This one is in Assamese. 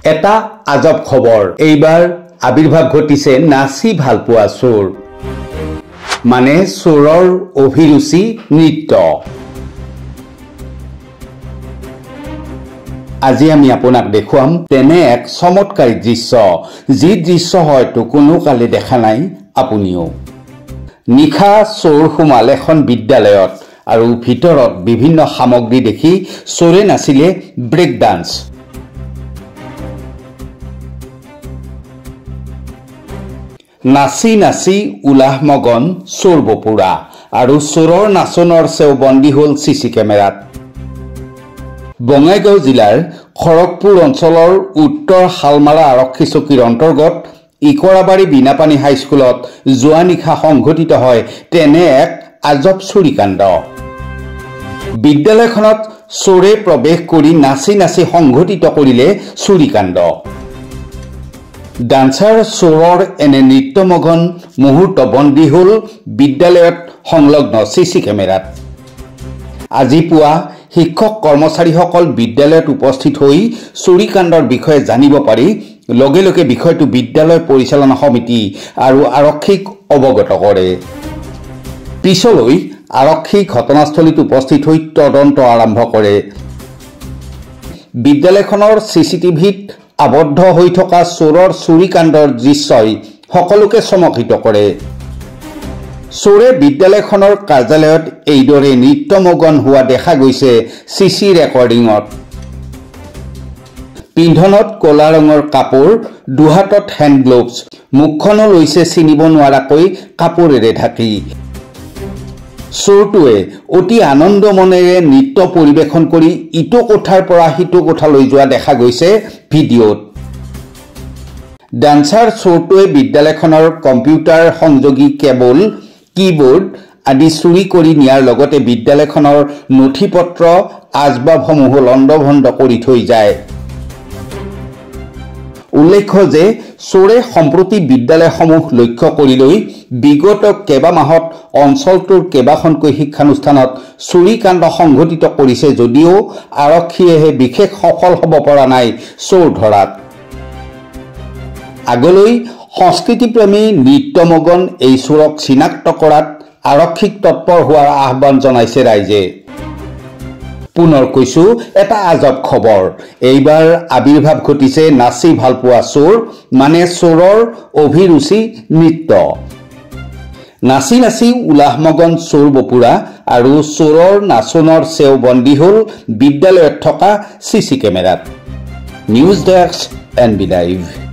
এটা আজব খবৰ এইবাৰ আবিৰ্ভাৱ ঘটিছে নাচি ভাল পোৱা চোৰ মানে চোৰৰ অভিৰুচি নৃত্য আজি আমি আপোনাক দেখুৱাম তেনে এক চমৎকাৰী দৃশ্য যি দৃশ্য হয়তো কোনো কালে দেখা নাই আপুনিও নিখা চোৰ সোমাল এখন বিদ্যালয়ত আৰু ভিতৰত বিভিন্ন সামগ্ৰী দেখি চোৰে নাচিলে ব্ৰেক ডান্স নাচি নাচি উলাহ মগন চোৰ বপুৰা আৰু চোৰৰ নাচনৰ চেও বন্দী হল চিচি কেমেৰাত বঙাইগাঁও জিলাৰ খড়গপুৰ অঞ্চলৰ উত্তৰ হালমাৰা আৰক্ষী চকীৰ অন্তৰ্গত ইকৰাবাৰী বিনাপানী হাইস্কুলত যোৱা নিশা সংঘটিত হয় তেনে এক আজব চুৰিকাণ্ড বিদ্যালয়খনত চোৰে প্ৰৱেশ কৰি নাচি নাচি সংঘটিত কৰিলে চুৰিকাণ্ড ডান্সাৰ চোৰৰ এনে নৃত্যমগন মুহূৰ্ত বন্দী হল বিদ্যালয়ত সংলগ্ন চিচি কেমেৰাত আজি পুৱা শিক্ষক কৰ্মচাৰীসকল বিদ্যালয়ত উপস্থিত হৈ চুৰিকাণ্ডৰ বিষয়ে জানিব পাৰি লগে লগে বিষয়টো বিদ্যালয় পৰিচালনা সমিতি আৰু আৰক্ষীক অৱগত কৰে পিছলৈ আৰক্ষী ঘটনাস্থলীত উপস্থিত হৈ তদন্ত আৰম্ভ কৰে বিদ্যালয়খনৰ চিচিটিভিত আবদ্ধ হৈ থকা চোৰৰ চুৰিকাণ্ডৰ দৃশ্যই সকলোকে চমকিত কৰে চোৰে বিদ্যালয়খনৰ কাৰ্যালয়ত এইদৰে নৃত্যমগন হোৱা দেখা গৈছে চিচি ৰেকৰ্ডিঙত পিন্ধনত কলা ৰঙৰ কাপোৰ দুহাতত হেণ্ড গ্লোভছ মুখখনো লৈছে চিনিব নোৱাৰাকৈ কাপোৰেৰে ঢাকি চোৰটোৱে অতি আনন্দ মনেৰে নৃত্য পৰিৱেশন কৰি ইটো কোঠাৰ পৰা সিটো কোঠালৈ যোৱা দেখা গৈছে ভিডিঅ'ত ডান্সাৰ চোৰটোৱে বিদ্যালয়খনৰ কম্পিউটাৰ সংযোগী কেবল কিবোৰ্ড আদি চুৰি কৰি নিয়াৰ লগতে বিদ্যালয়খনৰ নথিপত্ৰ আজবাবসমূহ লণ্ডভণ্ড কৰি থৈ যায় উল্লেখ্য যে চোৰে সম্প্ৰতি বিদ্যালয়সমূহ লক্ষ্য কৰি লৈ বিগত কেবা মাহত অঞ্চলটোৰ কেবাখনকৈ শিক্ষানুষ্ঠানত চুৰিকাণ্ড সংঘটিত কৰিছে যদিও আৰক্ষীয়ে বিশেষ সফল হ'ব পৰা নাই চোৰ ধৰাত আগলৈ সংস্কৃতিপ্ৰেমী নৃত্যমগন এই চোৰক চিনাক্ত কৰাত আৰক্ষীক তৎপৰ হোৱাৰ আহ্বান জনাইছে ৰাইজে পুনৰ কৈছো এটা আজব খবৰ এইবাৰ আবিৰ্ভাৱ ঘটিছে নাচি ভাল পোৱা চোৰ মানে চোৰৰ অভিৰুচি নৃত্য নাচি নাচি উলাহমগন চোৰ বপুৰা আৰু চোৰৰ নাচনৰ চেও বন্দী হল বিদ্যালয়ত থকা চিচি কেমেৰাত নিউজ ডেস্ক এনবি লাইভ